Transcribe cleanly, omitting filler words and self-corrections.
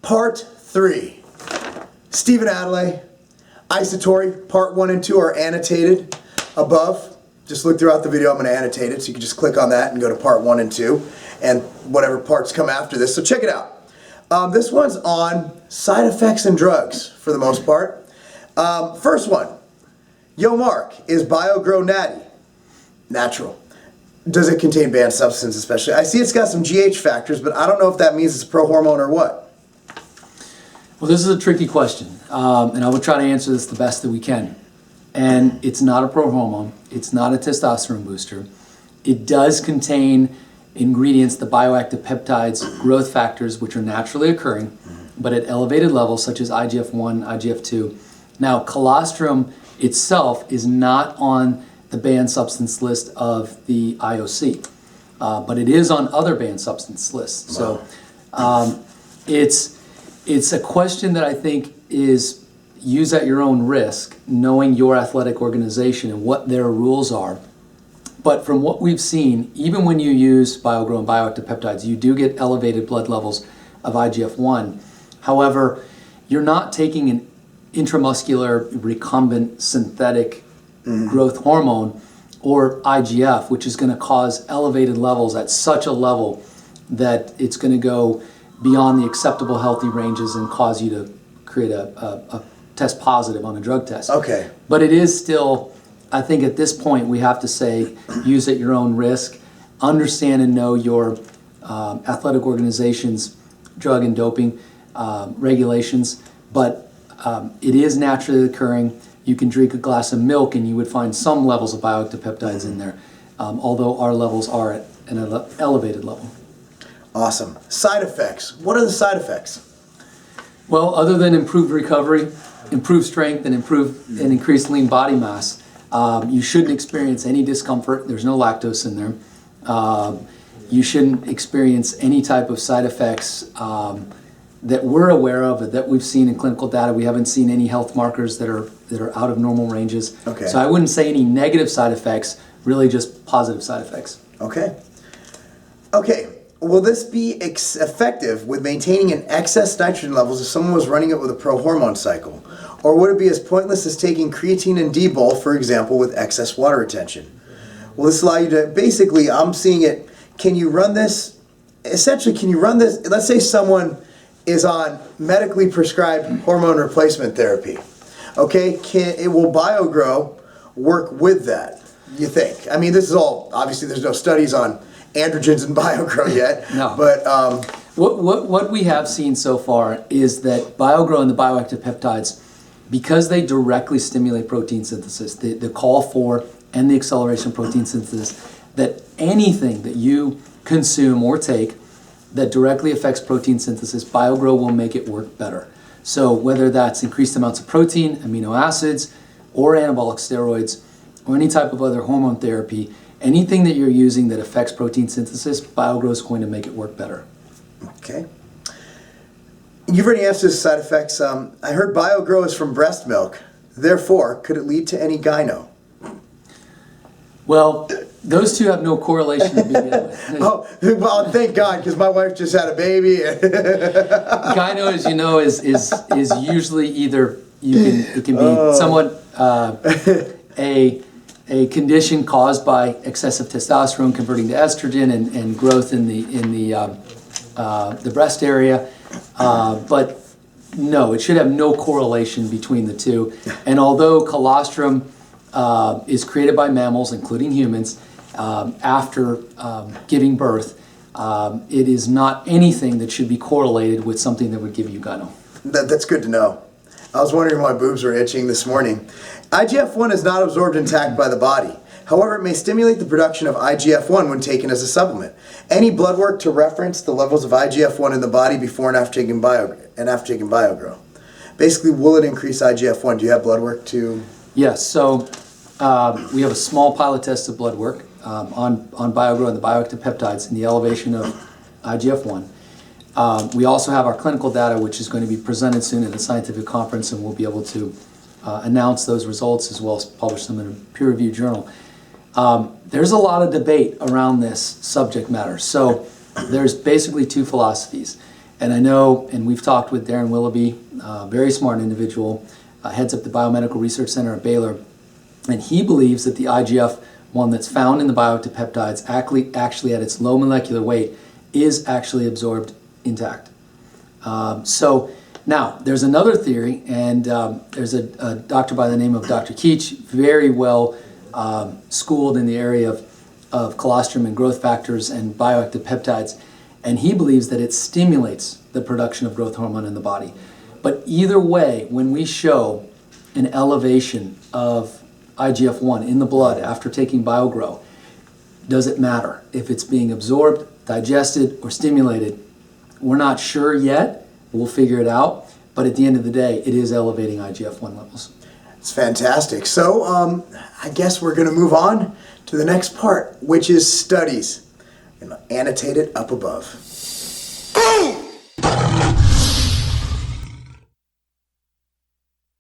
Part 3. Stephen Adelaide, ISatori, part 1 and 2 are annotated above. Just look throughout the video, I'm going to annotate it, so you can just click on that and go to part 1 and 2, and whatever parts come after this, so check it out. This one's on side effects and drugs, for the most part. First one, yo Marc, is BioGro natural? Does it contain banned substance especially? I see it's got some GH factors, but I don't know if that means it's pro-hormone or what. Well, this is a tricky question, and I will try to answer this the best that we can. And it's not a pro-hormone, it's not a testosterone booster. It does contain ingredients, the bioactive peptides, growth factors, which are naturally occurring, but at elevated levels, such as IGF1, IGF2. Now, colostrum itself is not on the banned substance list of the IOC, but it is on other banned substance lists. So it's a question that I think is use at your own risk, knowing your athletic organization and what their rules are. But from what we've seen, even when you use BioGro and bioactive peptides, you do get elevated blood levels of IGF1. However, you're not taking an intramuscular recombinant synthetic growth hormone or IGF, which is going to cause elevated levels at such a level that it's going to go beyond the acceptable healthy ranges and cause you to create a test positive on a drug test. Okay. But it is still, I think at this point we have to say, use at your own risk, understand and know your athletic organization's drug and doping regulations, but it is naturally occurring. You can drink a glass of milk and you would find some levels of bioactive peptides in there, although our levels are at an elevated level. Awesome. Side effects. What are the side effects? Well, other than improved recovery, improved strength, and increased lean body mass, you shouldn't experience any discomfort. There's no lactose in there. You shouldn't experience any type of side effects that we're aware of, that we've seen in clinical data. We haven't seen any health markers that are out of normal ranges. Okay. So I wouldn't say any negative side effects, really just positive side effects. Okay. Okay. Will this be effective with maintaining an excess nitrogen levels if someone was running it with a pro-hormone cycle? Or would it be as pointless as taking creatine and D-bol, for example, with excess water retention? Will this allow you to, basically, I'm seeing it, can you run this, essentially, can you run this, let's say someone is on medically prescribed hormone replacement therapy. Okay, will BioGro work with that, you think? I mean, this is all, obviously there's no studies on androgens and BioGro yet. No. But what we have seen so far is that BioGro and the bioactive peptides, because they directly stimulate protein synthesis, the call for and the acceleration of protein synthesis, that anything that you consume or take that directly affects protein synthesis, BioGro will make it work better. So whether that's increased amounts of protein, amino acids, or anabolic steroids, or any type of other hormone therapy, anything that you're using that affects protein synthesis, BioGro is going to make it work better. Okay. You've already answered the side effects. I heard BioGro is from breast milk. Therefore, could it lead to any gyno? Well, those two have no correlation to begin with. Oh, well, thank God, because my wife just had a baby. Gyno, as you know, is usually either it can be somewhat a condition caused by excessive testosterone converting to estrogen and growth in the breast area, but no, it should have no correlation between the two. And although colostrum is created by mammals, including humans, after giving birth, it is not anything that should be correlated with something that would give you gyno. That's good to know. I was wondering why my boobs were itching this morning. IGF1 is not absorbed intact by the body. However, it may stimulate the production of IGF1 when taken as a supplement. Any blood work to reference the levels of IGF1 in the body before and after taking BioGro? Basically, will it increase IGF1? Do you have blood work to? Yes, so we have a small pilot test of blood work on BioGro and the bioactive peptides and the elevation of IGF1. We also have our clinical data, which is going to be presented soon at a scientific conference, and we'll be able to announce those results as well as publish them in a peer-reviewed journal. There's a lot of debate around this subject matter. So there's basically two philosophies. And I know, and we've talked with Darren Willoughby, very smart individual, heads up the Biomedical Research Center at Baylor, and he believes that the IGF-1 that's found in the bioactive peptides actually at its low molecular weight is actually absorbed intact. So now there's another theory, and there's a doctor by the name of Dr. Keach, very well schooled in the area of colostrum and growth factors and bioactive peptides, and he believes that it stimulates the production of growth hormone in the body. But either way, when we show an elevation of IGF-1 in the blood after taking BioGro, does it matter if it's being absorbed, digested, or stimulated? We're not sure yet. We'll figure it out. But at the end of the day, it is elevating IGF-1 levels. It's fantastic. So I guess we're going to move on to the next part, which is studies. And annotate it up above.